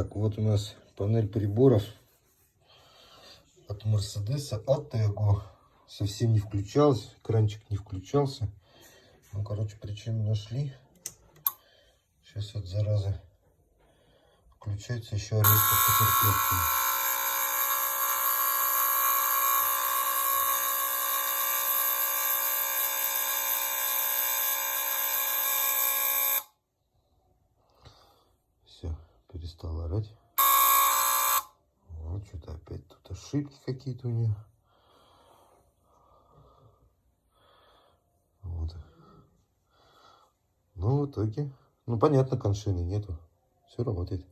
Так, вот у нас панель приборов от Мерседеса Atego. Совсем не включалась, экранчик не включался. Ну, короче, причину нашли. Сейчас вот, зараза, включается, еще резко потерпевший. Все, перестал орать. Вот что-то опять тут ошибки какие-то у нее. Вот. Ну, в итоге, ну, понятно, коншины нету. Все работает.